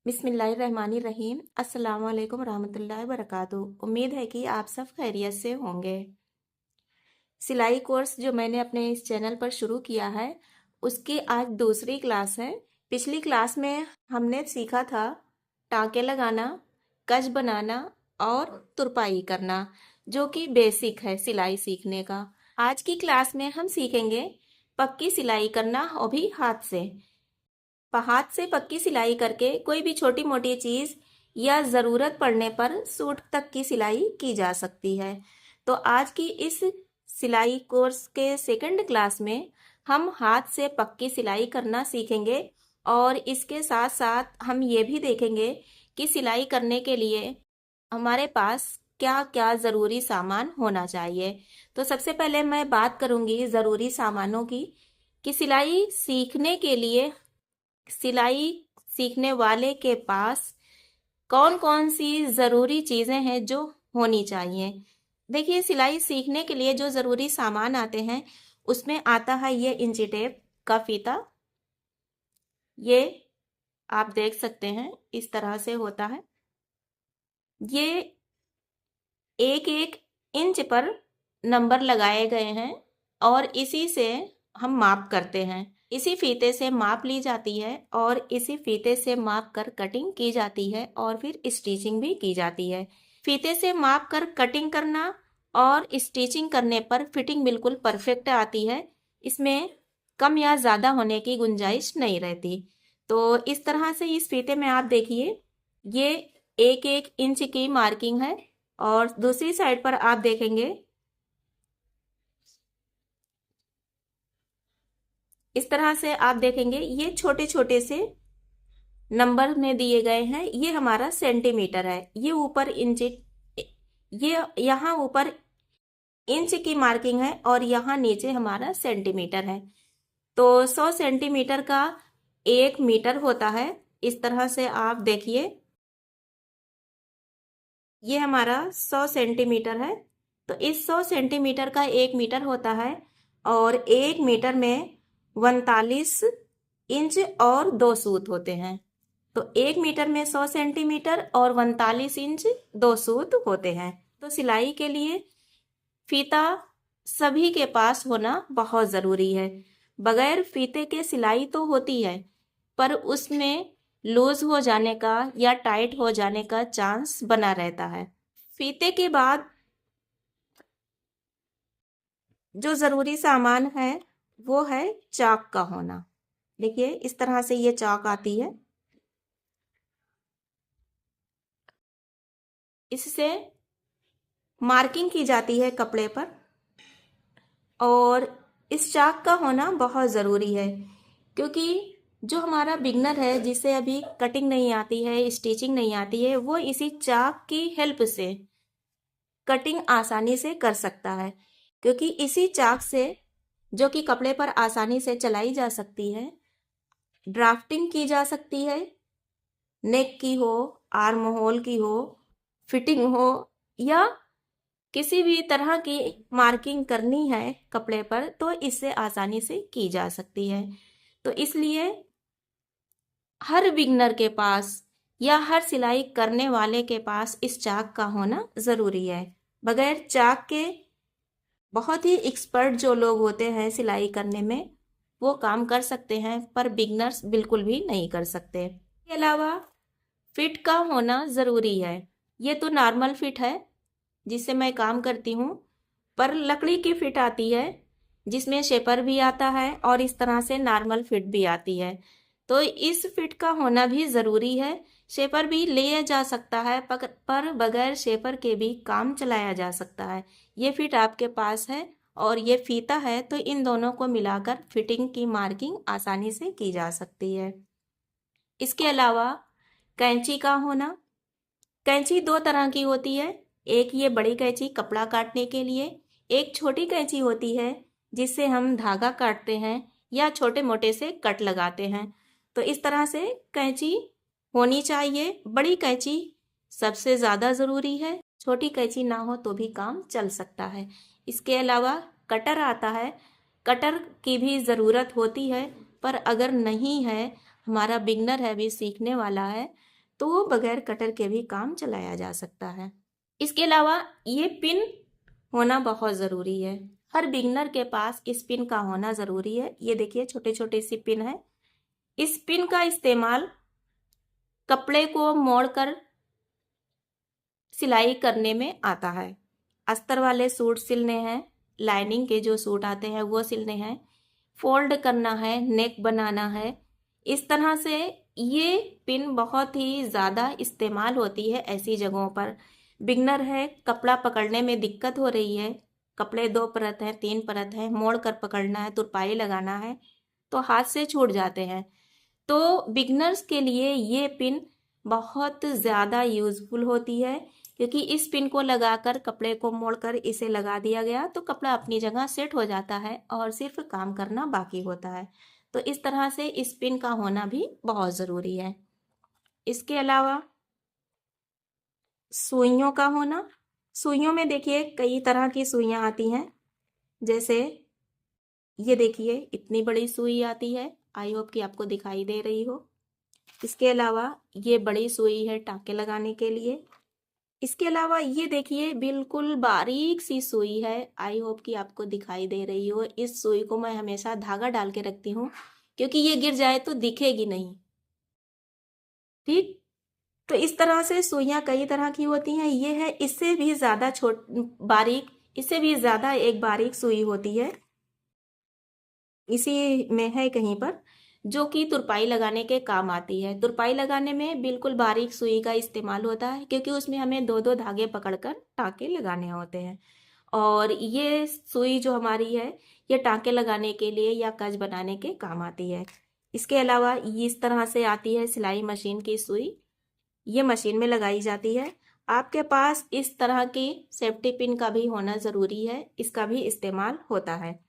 बिस्मिल्लाहिर्रहमानिर्रहीम। अस्सलाम वालेकुम रहमतुल्लाहि वबरकातुहू। उम्मीद है कि आप सब खैरियत से होंगे। सिलाई कोर्स जो मैंने अपने इस चैनल पर शुरू किया है उसकी आज दूसरी क्लास है। पिछली क्लास में हमने सीखा था टाँके लगाना, कज बनाना और तुरपाई करना, जो कि बेसिक है सिलाई सीखने का। आज की क्लास में हम सीखेंगे पक्की सिलाई करना, और भी हाथ से। हाथ से पक्की सिलाई करके कोई भी छोटी मोटी चीज़ या ज़रूरत पड़ने पर सूट तक की सिलाई की जा सकती है। तो आज की इस सिलाई कोर्स के सेकंड क्लास में हम हाथ से पक्की सिलाई करना सीखेंगे, और इसके साथ साथ हम ये भी देखेंगे कि सिलाई करने के लिए हमारे पास क्या क्या ज़रूरी सामान होना चाहिए। तो सबसे पहले मैं बात करूँगी ज़रूरी सामानों की, कि सिलाई सीखने के लिए सिलाई सीखने वाले के पास कौन कौन सी ज़रूरी चीज़ें हैं जो होनी चाहिए। देखिए, सिलाई सीखने के लिए जो ज़रूरी सामान आते हैं उसमें आता है ये इंची टेप का फीता। ये आप देख सकते हैं इस तरह से होता है। ये एक एक इंच पर नंबर लगाए गए हैं और इसी से हम माप करते हैं। इसी फीते से माप ली जाती है और इसी फीते से माप कर कटिंग की जाती है और फिर स्टिचिंग भी की जाती है। फीते से माप कर कटिंग करना और स्टिचिंग करने पर फिटिंग बिल्कुल परफेक्ट आती है। इसमें कम या ज़्यादा होने की गुंजाइश नहीं रहती। तो इस तरह से इस फीते में आप देखिए, ये एक एक इंच की मार्किंग है, और दूसरी साइड पर आप देखेंगे इस तरह से आप देखेंगे ये छोटे छोटे से नंबर में दिए गए हैं। ये हमारा सेंटीमीटर है, ये ऊपर इंच, ये यहाँ ऊपर इंच की मार्किंग है और यहाँ नीचे हमारा सेंटीमीटर है। तो 100 सेंटीमीटर का 1 मीटर होता है। इस तरह से आप देखिए, ये हमारा 100 सेंटीमीटर है। तो इस 100 सेंटीमीटर का 1 मीटर होता है, और 1 मीटर में 39 इंच और 2 सूत होते हैं। तो 1 मीटर में 100 सेंटीमीटर और 39 इंच 2 सूत होते हैं। तो सिलाई के लिए फीता सभी के पास होना बहुत ज़रूरी है। बगैर फीते के सिलाई तो होती है, पर उसमें लूज हो जाने का या टाइट हो जाने का चांस बना रहता है। फीते के बाद जो ज़रूरी सामान है वो है चाक का होना। देखिए, इस तरह से ये चाक आती है। इससे मार्किंग की जाती है कपड़े पर, और इस चाक का होना बहुत ज़रूरी है, क्योंकि जो हमारा बिगनर है जिसे अभी कटिंग नहीं आती है, स्टिचिंग नहीं आती है, वो इसी चाक की हेल्प से कटिंग आसानी से कर सकता है। क्योंकि इसी चाक से, जो कि कपड़े पर आसानी से चलाई जा सकती है, ड्राफ्टिंग की जा सकती है। नेक की हो, आर्म होल की हो, फिटिंग हो, या किसी भी तरह की मार्किंग करनी है कपड़े पर, तो इससे आसानी से की जा सकती है। तो इसलिए हर बिगनर के पास या हर सिलाई करने वाले के पास इस चाक का होना ज़रूरी है। बगैर चाक के बहुत ही एक्सपर्ट जो लोग होते हैं सिलाई करने में, वो काम कर सकते हैं, पर बिगनर्स बिल्कुल भी नहीं कर सकते। इसके अलावा फिट का होना ज़रूरी है। ये तो नॉर्मल फिट है जिससे मैं काम करती हूँ, पर लकड़ी की फिट आती है जिसमें शेपर भी आता है और इस तरह से नॉर्मल फिट भी आती है। तो इस फिट का होना भी ज़रूरी है। शेपर भी लिया जा सकता है, पर बगैर शेपर के भी काम चलाया जा सकता है। ये फिट आपके पास है और ये फीता है, तो इन दोनों को मिलाकर फिटिंग की मार्किंग आसानी से की जा सकती है। इसके अलावा कैंची का होना। कैंची दो तरह की होती है। एक ये बड़ी कैंची कपड़ा काटने के लिए, एक छोटी कैंची होती है जिससे हम धागा काटते हैं या छोटे मोटे से कट लगाते हैं। तो इस तरह से कैंची होनी चाहिए। बड़ी कैंची सबसे ज़्यादा ज़रूरी है, छोटी कैंची ना हो तो भी काम चल सकता है। इसके अलावा कटर आता है। कटर की भी ज़रूरत होती है, पर अगर नहीं है, हमारा बिगनर है, भी सीखने वाला है, तो वो बगैर कटर के भी काम चलाया जा सकता है। इसके अलावा ये पिन होना बहुत ज़रूरी है। हर बिगनर के पास इस पिन का होना ज़रूरी है। ये देखिए छोटे छोटे सी पिन है। इस पिन का इस्तेमाल कपड़े को मोड़कर सिलाई करने में आता है। अस्तर वाले सूट सिलने हैं, लाइनिंग के जो सूट आते हैं वो सिलने हैं, फोल्ड करना है, नेक बनाना है। इस तरह से ये पिन बहुत ही ज़्यादा इस्तेमाल होती है ऐसी जगहों पर। बिगनर है, कपड़ा पकड़ने में दिक्कत हो रही है, कपड़े 2 परत हैं, 3 परत हैं, मोड़ कर पकड़ना है, तुरपाई लगाना है तो हाथ से छूट जाते हैं। तो बिगनर्स के लिए ये पिन बहुत ज़्यादा यूज़फुल होती है, क्योंकि इस पिन को लगाकर कपड़े को मोड़कर इसे लगा दिया गया तो कपड़ा अपनी जगह सेट हो जाता है और सिर्फ काम करना बाकी होता है। तो इस तरह से इस पिन का होना भी बहुत ज़रूरी है। इसके अलावा सुइयों का होना। सुइयों में देखिए कई तरह की सुइयां आती हैं। जैसे ये देखिए इतनी बड़ी सुई आती है, आई होप कि आपको दिखाई दे रही हो। इसके अलावा ये बड़ी सुई है टाँके लगाने के लिए। इसके अलावा ये देखिए बिल्कुल बारीक सी सुई है, आई होप कि आपको दिखाई दे रही हो। इस सुई को मैं हमेशा धागा डाल के रखती हूँ, क्योंकि ये गिर जाए तो दिखेगी नहीं। ठीक, तो इस तरह से सुइयां कई तरह की होती हैं। ये है इससे भी ज़्यादा बारीक, इससे भी ज़्यादा एक बारीक सुई होती है, इसी में है कहीं पर, जो कि तुरपाई लगाने के काम आती है। तुरपाई लगाने में बिल्कुल बारीक सुई का इस्तेमाल होता है, क्योंकि उसमें हमें 2-2 धागे पकड़कर टाँके लगाने होते हैं। और ये सुई जो हमारी है ये टाँके लगाने के लिए या कज बनाने के काम आती है। इसके अलावा इस तरह से आती है सिलाई मशीन की सुई, ये मशीन में लगाई जाती है। आपके पास इस तरह की सेफ्टी पिन का भी होना ज़रूरी है, इसका भी इस्तेमाल होता है।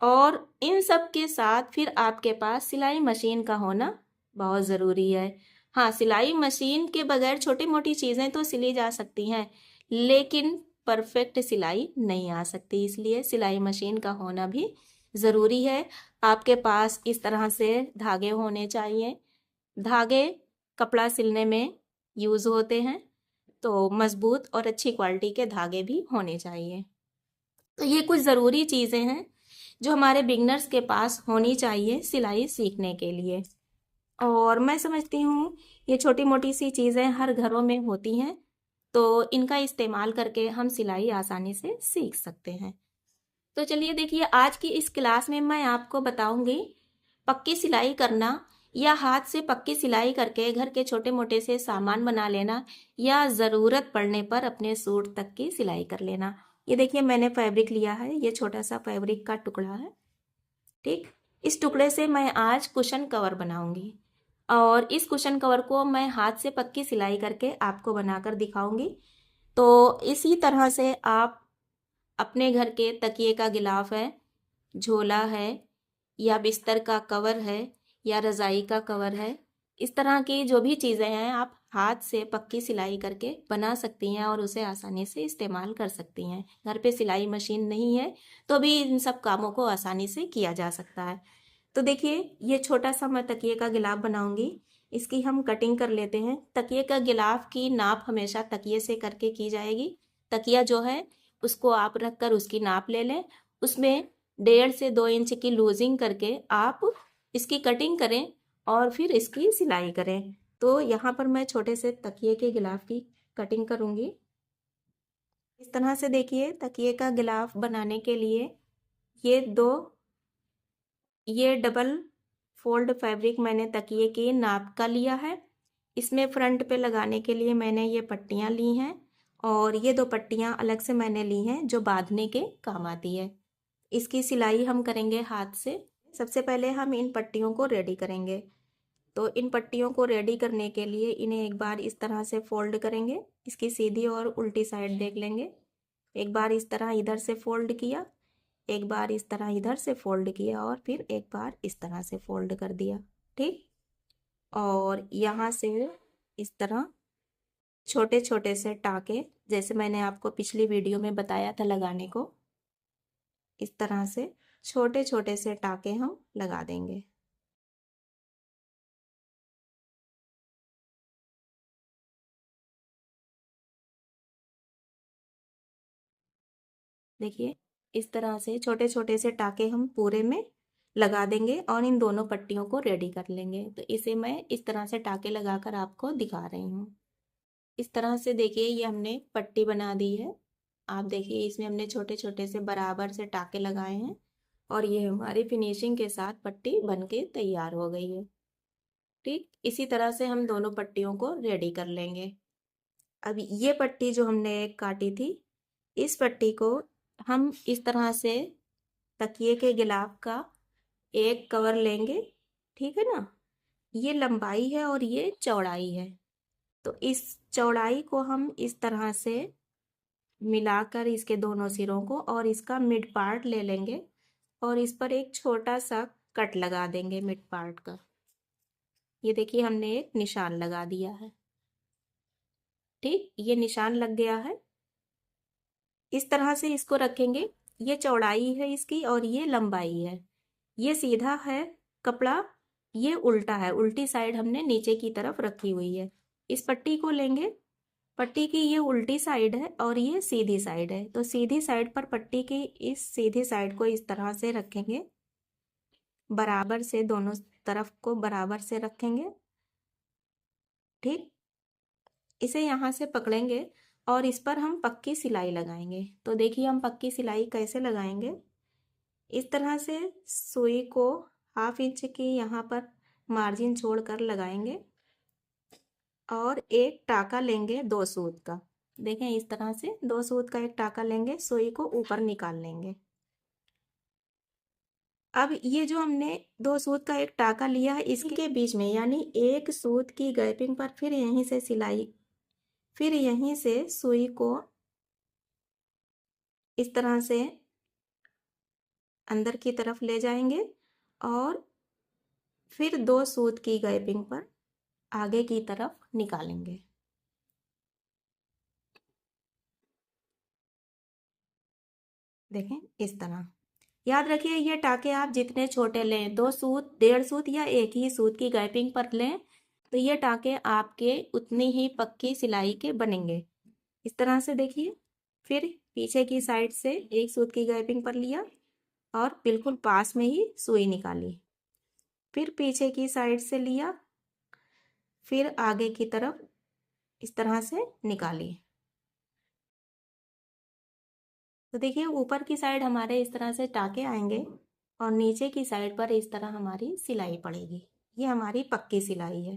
और इन सब के साथ फिर आपके पास सिलाई मशीन का होना बहुत ज़रूरी है। हाँ, सिलाई मशीन के बगैर छोटी मोटी चीज़ें तो सिली जा सकती हैं, लेकिन परफेक्ट सिलाई नहीं आ सकती, इसलिए सिलाई मशीन का होना भी ज़रूरी है। आपके पास इस तरह से धागे होने चाहिए। धागे कपड़ा सिलने में यूज़ होते हैं, तो मज़बूत और अच्छी क्वालिटी के धागे भी होने चाहिए। तो ये कुछ ज़रूरी चीज़ें हैं जो हमारे बिगनर्स के पास होनी चाहिए सिलाई सीखने के लिए। और मैं समझती हूँ ये छोटी मोटी सी चीज़ें हर घरों में होती हैं, तो इनका इस्तेमाल करके हम सिलाई आसानी से सीख सकते हैं। तो चलिए देखिए, आज की इस क्लास में मैं आपको बताऊंगी पक्की सिलाई करना, या हाथ से पक्की सिलाई करके घर के छोटे मोटे से सामान बना लेना, या ज़रूरत पड़ने पर अपने सूट तक की सिलाई कर लेना। ये देखिए मैंने फैब्रिक लिया है, ये छोटा सा फैब्रिक का टुकड़ा है। ठीक, इस टुकड़े से मैं आज कुशन कवर बनाऊंगी, और इस कुशन कवर को मैं हाथ से पक्की सिलाई करके आपको बनाकर दिखाऊंगी। तो इसी तरह से आप अपने घर के तकिए का गिलाफ है, झोला है, या बिस्तर का कवर है, या रज़ाई का कवर है, इस तरह की जो भी चीज़ें हैं आप हाथ से पक्की सिलाई करके बना सकती हैं और उसे आसानी से इस्तेमाल कर सकती हैं। घर पे सिलाई मशीन नहीं है तो भी इन सब कामों को आसानी से किया जा सकता है। तो देखिए ये छोटा सा मैं तकिए का गिलाफ बनाऊंगी, इसकी हम कटिंग कर लेते हैं। तकिए का गिलाफ की नाप हमेशा तकिए से करके की जाएगी। तकिया जो है उसको आप रख कर उसकी नाप ले लें, उसमें 1.5 से 2 इंच की लूजिंग करके आप इसकी कटिंग करें और फिर इसकी सिलाई करें। तो यहाँ पर मैं छोटे से तकिए के गिलाफ की कटिंग करूँगी। इस तरह से देखिए तकिए का गिलाफ बनाने के लिए ये डबल फोल्ड फैब्रिक मैंने तकिए की नाप का लिया है। इसमें फ्रंट पे लगाने के लिए मैंने ये पट्टियाँ ली हैं, और ये 2 पट्टियाँ अलग से मैंने ली हैं जो बांधने के काम आती है। इसकी सिलाई हम करेंगे हाथ से। सबसे पहले हम इन पट्टियों को रेडी करेंगे। तो इन पट्टियों को रेडी करने के लिए इन्हें एक बार इस तरह से फोल्ड करेंगे, इसकी सीधी और उल्टी साइड देख लेंगे। एक बार इस तरह इधर से फोल्ड किया, एक बार इस तरह इधर से फोल्ड किया, और फिर एक बार इस तरह से फोल्ड कर दिया। ठीक, और यहाँ से इस तरह छोटे छोटे से टाँके, जैसे मैंने आपको पिछली वीडियो में बताया था लगाने को, इस तरह से छोटे छोटे से टाँके हम लगा देंगे। देखिए इस तरह से छोटे छोटे से टाके हम पूरे में लगा देंगे और इन दोनों पट्टियों को रेडी कर लेंगे। तो इसे मैं इस तरह से टाके लगाकर आपको दिखा रही हूँ। इस तरह से देखिए ये हमने पट्टी बना दी है। आप देखिए इसमें हमने छोटे छोटे से बराबर से टाके लगाए हैं और ये हमारी फिनिशिंग के साथ पट्टी बनके तैयार हो गई है। ठीक इसी तरह से हम दोनों पट्टियों को रेडी कर लेंगे। अब ये पट्टी जो हमने काटी थी, इस पट्टी को हम इस तरह से तकिए के गिलाफ का एक कवर लेंगे। ठीक है ना, ये लंबाई है और ये चौड़ाई है। तो इस चौड़ाई को हम इस तरह से मिलाकर इसके दोनों सिरों को और इसका मिड पार्ट ले लेंगे और इस पर एक छोटा सा कट लगा देंगे मिड पार्ट का। ये देखिए हमने एक निशान लगा दिया है। ठीक ये निशान लग गया है। इस तरह से इसको रखेंगे। ये चौड़ाई है इसकी और ये लंबाई है। ये सीधा है कपड़ा, ये उल्टा है, उल्टी साइड हमने नीचे की तरफ रखी हुई है। इस पट्टी को लेंगे, पट्टी की ये उल्टी साइड है और ये सीधी साइड है। तो सीधी साइड पर पट्टी की इस सीधी साइड को इस तरह से रखेंगे, बराबर से दोनों तरफ को बराबर से रखेंगे। ठीक इसे यहाँ से पकड़ेंगे और इस पर हम पक्की सिलाई लगाएंगे। तो देखिए हम पक्की सिलाई कैसे लगाएंगे। इस तरह से सुई को 1/2 इंच की यहाँ पर मार्जिन छोड़कर लगाएंगे और एक टाका लेंगे 2 सूत का। देखें इस तरह से 2 सूत का एक टाका लेंगे, सुई को ऊपर निकाल लेंगे। अब ये जो हमने 2 सूत का एक टाका लिया है, इसके बीच में यानी एक सूत की गैपिंग पर फिर यहीं से सिलाई, फिर यहीं से सुई को इस तरह से अंदर की तरफ ले जाएंगे और फिर 2 सूत की गैपिंग पर आगे की तरफ निकालेंगे। देखें इस तरह। याद रखिए ये टाके आप जितने छोटे लें, 2 सूत, 1.5 सूत या एक ही सूत की गैपिंग पर लें, तो ये टाके आपके उतनी ही पक्की सिलाई के बनेंगे। इस तरह से देखिए, फिर पीछे की साइड से एक सूत की गैपिंग पर लिया और बिल्कुल पास में ही सुई निकाली, फिर पीछे की साइड से लिया, फिर आगे की तरफ इस तरह से निकाली। तो देखिए ऊपर की साइड हमारे इस तरह से टाके आएंगे और नीचे की साइड पर इस तरह हमारी सिलाई पड़ेगी। ये हमारी पक्की सिलाई है।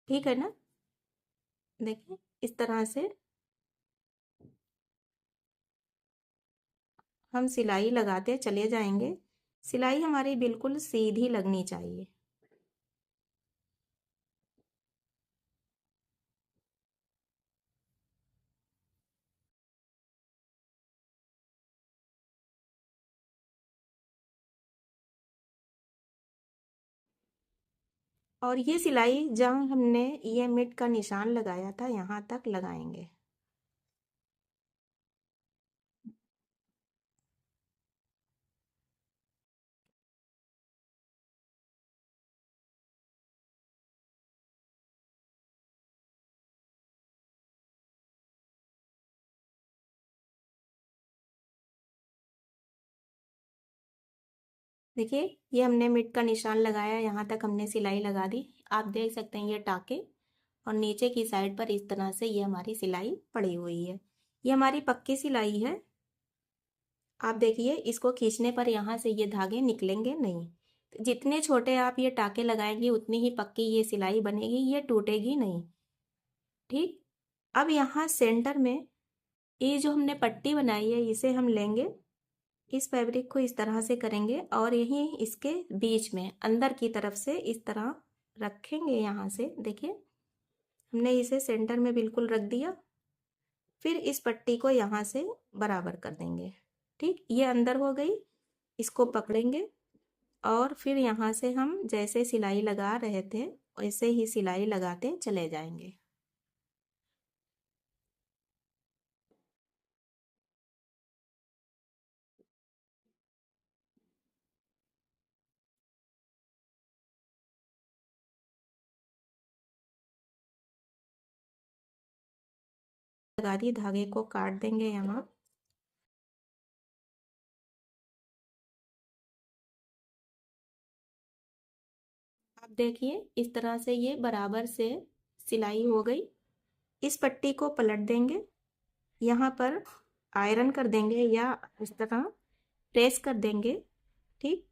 ठीक है ना, देखिए इस तरह से हम सिलाई लगाते चले जाएंगे। सिलाई हमारी बिल्कुल सीधी लगनी चाहिए। और ये सिलाई जहाँ हमने ये मिड का निशान लगाया था यहाँ तक लगाएंगे। देखिए ये हमने मिड का निशान लगाया, यहाँ तक हमने सिलाई लगा दी। आप देख सकते हैं ये टाके और नीचे की साइड पर इस तरह से ये हमारी सिलाई पड़ी हुई है। ये हमारी पक्की सिलाई है। आप देखिए इसको खींचने पर यहाँ से ये धागे निकलेंगे नहीं। तो जितने छोटे आप ये टाके लगाएंगे उतनी ही पक्की ये सिलाई बनेगी, ये टूटेगी नहीं। ठीक अब यहाँ सेंटर में ये जो हमने पट्टी बनाई है इसे हम लेंगे, इस फैब्रिक को इस तरह से करेंगे और यही इसके बीच में अंदर की तरफ से इस तरह रखेंगे। यहाँ से देखिए हमने इसे सेंटर में बिल्कुल रख दिया। फिर इस पट्टी को यहाँ से बराबर कर देंगे। ठीक ये अंदर हो गई। इसको पकड़ेंगे और फिर यहाँ से हम जैसे सिलाई लगा रहे थे वैसे ही सिलाई लगाते चले जाएंगे। लगा दी, धागे को काट देंगे यहाँ। अब देखिए इस तरह से ये बराबर से सिलाई हो गई। इस पट्टी को पलट देंगे, यहाँ पर आयरन कर देंगे या इस तरह प्रेस कर देंगे, ठीक।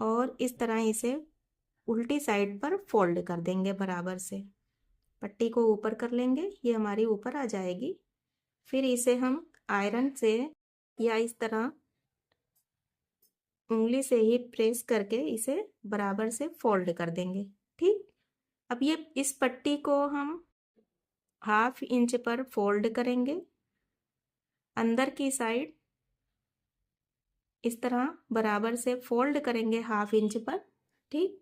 और इस तरह इसे उल्टी साइड पर फोल्ड कर देंगे बराबर से। पट्टी को ऊपर कर लेंगे, ये हमारी ऊपर आ जाएगी। फिर इसे हम आयरन से या इस तरह उंगली से ही प्रेस करके इसे बराबर से फोल्ड कर देंगे, ठीक। अब ये इस पट्टी को हम 1/2 इंच पर फोल्ड करेंगे अंदर की साइड, इस तरह बराबर से फोल्ड करेंगे 1/2 इंच पर, ठीक।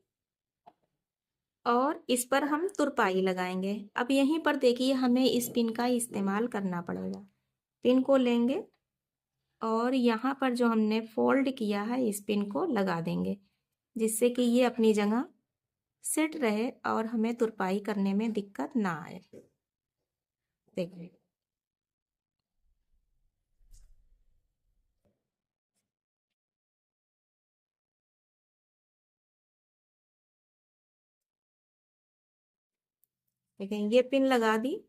और इस पर हम तुरपाई लगाएंगे। अब यहीं पर देखिए हमें इस पिन का इस्तेमाल करना पड़ेगा। पिन को लेंगे और यहाँ पर जो हमने फोल्ड किया है इस पिन को लगा देंगे, जिससे कि ये अपनी जगह सेट रहे और हमें तुरपाई करने में दिक्कत ना आए। देखिए देखिए ये पिन लगा दी।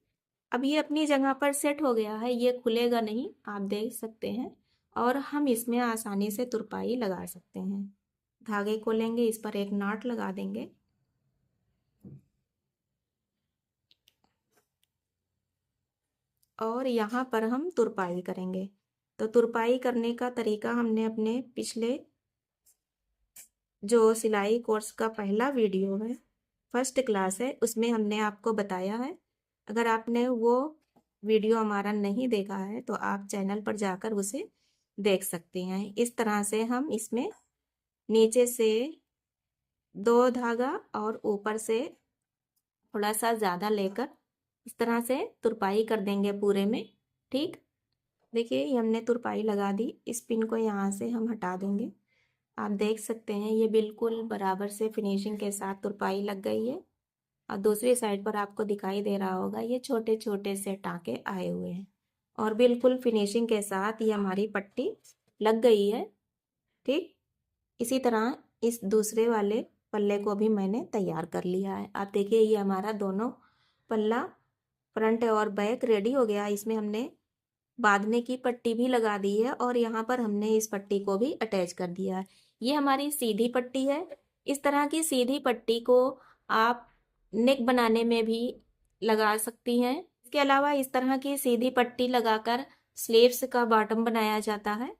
अब ये अपनी जगह पर सेट हो गया है, ये खुलेगा नहीं, आप देख सकते हैं। और हम इसमें आसानी से तुरपाई लगा सकते हैं। धागे को लेंगे, इस पर एक नाट लगा देंगे और यहाँ पर हम तुरपाई करेंगे। तो तुरपाई करने का तरीका हमने अपने पिछले जो सिलाई कोर्स का पहला वीडियो है, फर्स्ट क्लास है, उसमें हमने आपको बताया है। अगर आपने वो वीडियो हमारा नहीं देखा है तो आप चैनल पर जाकर उसे देख सकती हैं। इस तरह से हम इसमें नीचे से 2 धागा और ऊपर से थोड़ा सा ज़्यादा लेकर इस तरह से तुरपाई कर देंगे पूरे में, ठीक। देखिए ये हमने तुरपाई लगा दी। इस पिन को यहाँ से हम हटा देंगे। आप देख सकते हैं ये बिल्कुल बराबर से फिनिशिंग के साथ तुरपाई लग गई है। और दूसरी साइड पर आपको दिखाई दे रहा होगा ये छोटे छोटे से टाँके आए हुए हैं और बिल्कुल फिनिशिंग के साथ ये हमारी पट्टी लग गई है, ठीक। इसी तरह इस दूसरे वाले पल्ले को भी मैंने तैयार कर लिया है। आप देखिए ये हमारा दोनों पल्ला फ्रंट और बैक रेडी हो गया। इसमें हमने बांधने की पट्टी भी लगा दी है और यहाँ पर हमने इस पट्टी को भी अटैच कर दिया है। ये हमारी सीधी पट्टी है। इस तरह की सीधी पट्टी को आप नेक बनाने में भी लगा सकती हैं। इसके अलावा इस तरह की सीधी पट्टी लगाकर स्लीव्स का बॉटम बनाया जाता है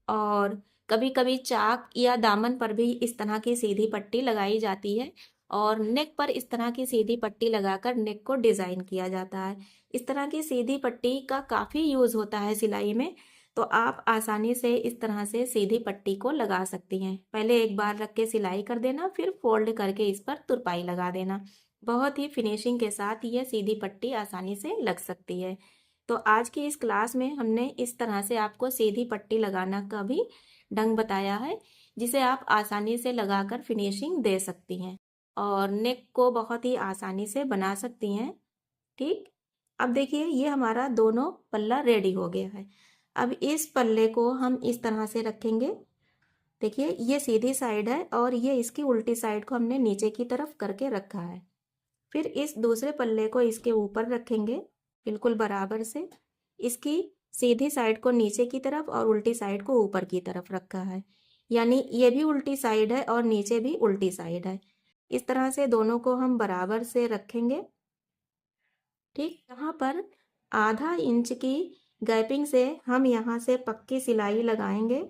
और कभी कभी चाक या दामन पर भी इस तरह की सीधी पट्टी लगाई जाती है और नेक पर इस तरह की सीधी पट्टी लगाकर नेक को डिज़ाइन किया जाता है। इस तरह की सीधी पट्टी का काफ़ी यूज़ होता है सिलाई में, तो आप आसानी से इस तरह से सीधी पट्टी को लगा सकती हैं। पहले एक बार रख के सिलाई कर देना, फिर फोल्ड करके इस पर तुरपाई लगा देना। बहुत ही फिनिशिंग के साथ ये सीधी पट्टी आसानी से लग सकती है। तो आज की इस क्लास में हमने इस तरह से आपको सीधी पट्टी लगाना का भी ढंग बताया है, जिसे आप आसानी से लगाकर फिनिशिंग दे सकती हैं और नेक को बहुत ही आसानी से बना सकती हैं, ठीक। अब देखिए ये हमारा दोनों पल्ला रेडी हो गया है। अब इस पल्ले को हम इस तरह से रखेंगे। देखिए ये सीधी साइड है और ये इसकी उल्टी साइड को हमने नीचे की तरफ करके रखा है। फिर इस दूसरे पल्ले को इसके ऊपर रखेंगे बिल्कुल बराबर से। इसकी सीधी साइड को नीचे की तरफ और उल्टी साइड को ऊपर की तरफ रखा है, यानी ये भी उल्टी साइड है और नीचे भी उल्टी साइड है। इस तरह से दोनों को हम बराबर से रखेंगे, ठीक। यहाँ पर आधा इंच की गैपिंग से हम यहाँ से पक्की सिलाई लगाएंगे,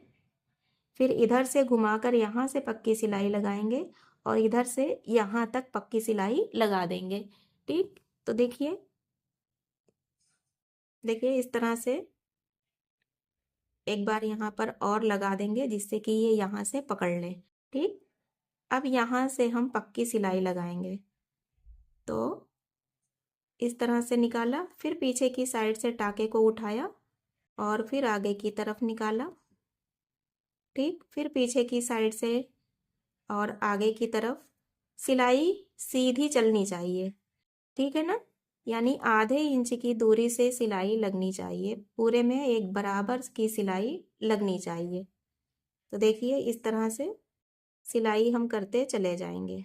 फिर इधर से घुमाकर यहाँ से पक्की सिलाई लगाएंगे और इधर से यहाँ तक पक्की सिलाई लगा देंगे, ठीक। तो देखिए देखिए इस तरह से एक बार यहाँ पर और लगा देंगे जिससे कि ये यहाँ से पकड़ ले, ठीक। अब यहाँ से हम पक्की सिलाई लगाएंगे। तो इस तरह से निकाला, फिर पीछे की साइड से टाके को उठाया और फिर आगे की तरफ निकाला, ठीक। फिर पीछे की साइड से और आगे की तरफ सिलाई सीधी चलनी चाहिए, ठीक है ना। यानी आधे इंच की दूरी से सिलाई लगनी चाहिए, पूरे में एक बराबर की सिलाई लगनी चाहिए। तो देखिए इस तरह से सिलाई हम करते चले जाएंगे।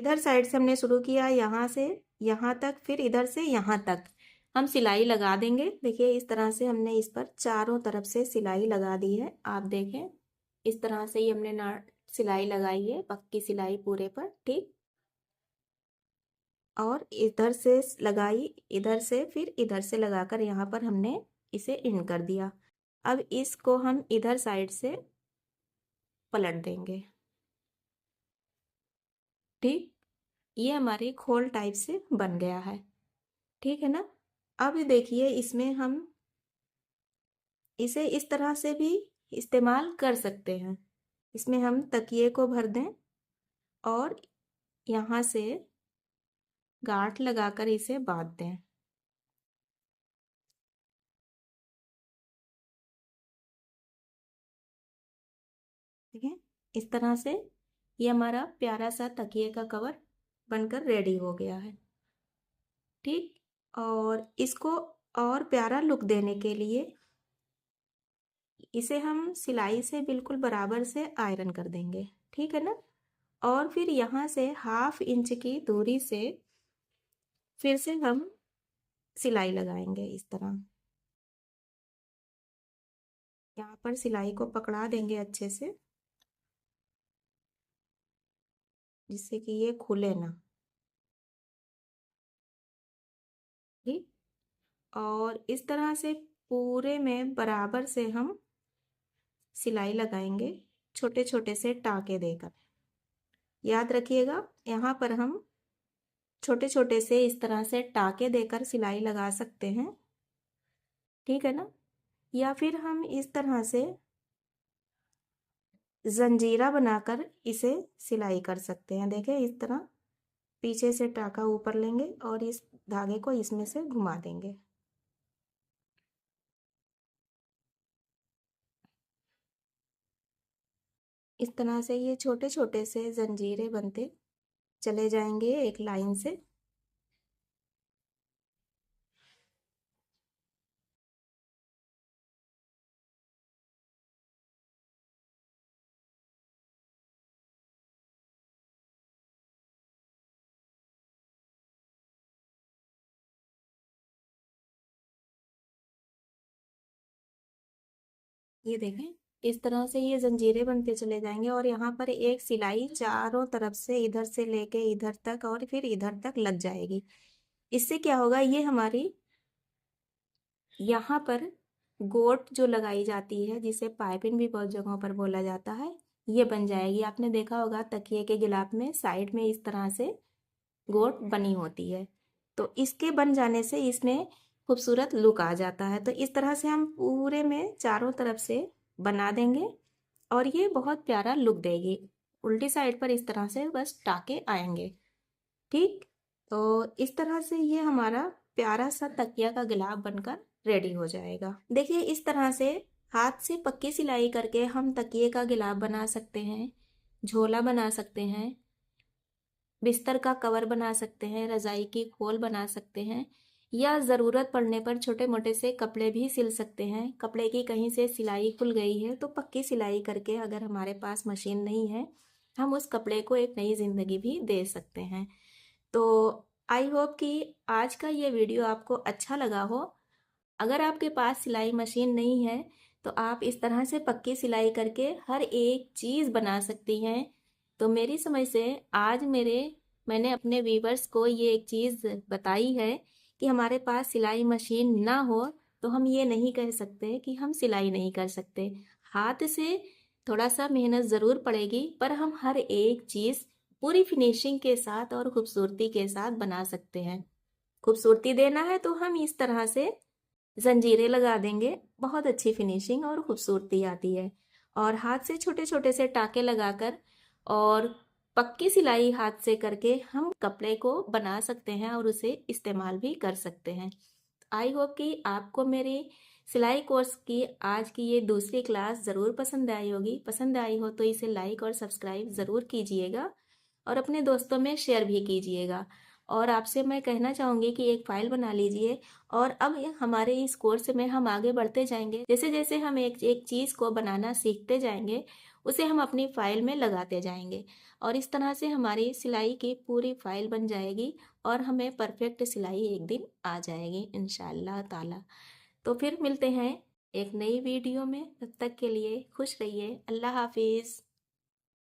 इधर साइड से हमने शुरू किया, यहाँ से यहाँ तक, फिर इधर से यहाँ तक हम सिलाई लगा देंगे। देखिए इस तरह से हमने इस पर चारों तरफ से सिलाई लगा दी है। आप देखें इस तरह से ही हमने सिलाई लगाई है, पक्की सिलाई पूरे पर, ठीक। और इधर से लगाई, इधर से, फिर इधर से लगाकर यहाँ पर हमने इसे इन कर दिया। अब इसको हम इधर साइड से पलट देंगे, ठीक। ये हमारी खोल टाइप से बन गया है, ठीक है ना। अब देखिए इसमें हम इसे इस तरह से भी इस्तेमाल कर सकते हैं। इसमें हम तकिए को भर दें और यहाँ से गांठ लगाकर इसे बांध दें। ठीक है, इस तरह से ये हमारा प्यारा सा तकिए का कवर बनकर रेडी हो गया है, ठीक। और इसको और प्यारा लुक देने के लिए इसे हम सिलाई से बिल्कुल बराबर से आयरन कर देंगे, ठीक है ना। और फिर यहाँ से 1/2 इंच की दूरी से फिर से हम सिलाई लगाएंगे इस तरह। यहाँ पर सिलाई को पकड़ा देंगे अच्छे से, जिससे कि ये खुले ना, ठीक। और इस तरह से पूरे में बराबर से हम सिलाई लगाएंगे, छोटे छोटे से टाके देकर। याद रखिएगा यहाँ पर हम छोटे छोटे से इस तरह से टाके देकर सिलाई लगा सकते हैं, ठीक है ना। या फिर हम इस तरह से जंजीरा बनाकर इसे सिलाई कर सकते हैं। देखें इस तरह पीछे से टाका ऊपर लेंगे और इस धागे को इसमें से घुमा देंगे। इस तरह से ये छोटे छोटे से जंजीरे बनते चले जाएंगे एक लाइन से। ये देखें इस तरह से ये जंजीरें बनते चले जाएंगे और यहाँ पर एक सिलाई चारों तरफ से इधर से लेके इधर तक और फिर इधर तक लग जाएगी। इससे क्या होगा, ये हमारी यहाँ पर गोट जो लगाई जाती है, जिसे पाइपिंग भी बहुत जगहों पर बोला जाता है, ये बन जाएगी। आपने देखा होगा तकिए के गिलाफ में साइड में इस तरह से गोट बनी होती है, तो इसके बन जाने से इसमें खूबसूरत लुक आ जाता है। तो इस तरह से हम पूरे में चारों तरफ से बना देंगे और ये बहुत प्यारा लुक देगी। उल्टी साइड पर इस तरह से बस टाके आएंगे, ठीक। तो इस तरह से ये हमारा प्यारा सा तकिया का गिलाफ बनकर रेडी हो जाएगा। देखिए इस तरह से हाथ से पक्की सिलाई करके हम तकिए का गिलाफ बना सकते हैं, झोला बना सकते हैं, बिस्तर का कवर बना सकते हैं, रजाई की खोल बना सकते हैं, या ज़रूरत पड़ने पर छोटे मोटे से कपड़े भी सिल सकते हैं। कपड़े की कहीं से सिलाई खुल गई है तो पक्की सिलाई करके, अगर हमारे पास मशीन नहीं है, हम उस कपड़े को एक नई ज़िंदगी भी दे सकते हैं। तो आई होप कि आज का ये वीडियो आपको अच्छा लगा हो। अगर आपके पास सिलाई मशीन नहीं है तो आप इस तरह से पक्की सिलाई करके हर एक चीज़ बना सकती हैं। तो मेरी समझ से आज मैंने अपने व्यूवर्स को ये एक चीज़ बताई है कि हमारे पास सिलाई मशीन ना हो तो हम ये नहीं कह सकते कि हम सिलाई नहीं कर सकते। हाथ से थोड़ा सा मेहनत ज़रूर पड़ेगी, पर हम हर एक चीज़ पूरी फिनिशिंग के साथ और खूबसूरती के साथ बना सकते हैं। खूबसूरती देना है तो हम इस तरह से जंजीरें लगा देंगे, बहुत अच्छी फिनिशिंग और खूबसूरती आती है। और हाथ से छोटे छोटे से टाके लगाकर और पक्की सिलाई हाथ से करके हम कपड़े को बना सकते हैं और उसे इस्तेमाल भी कर सकते हैं। आई होप कि आपको मेरी सिलाई कोर्स की आज की ये दूसरी क्लास ज़रूर पसंद आई होगी। पसंद आई हो तो इसे लाइक और सब्सक्राइब ज़रूर कीजिएगा और अपने दोस्तों में शेयर भी कीजिएगा। और आपसे मैं कहना चाहूँगी कि एक फ़ाइल बना लीजिए और अब हमारे इस कोर्स में हम आगे बढ़ते जाएंगे। जैसे जैसे हम एक एक चीज़ को बनाना सीखते जाएंगे, उसे हम अपनी फ़ाइल में लगाते जाएंगे और इस तरह से हमारी सिलाई की पूरी फ़ाइल बन जाएगी और हमें परफेक्ट सिलाई एक दिन आ जाएगी इंशाअल्लाह ताला। तो फिर मिलते हैं एक नई वीडियो में, तब तक के लिए खुश रहिए। अल्लाह हाफिज़।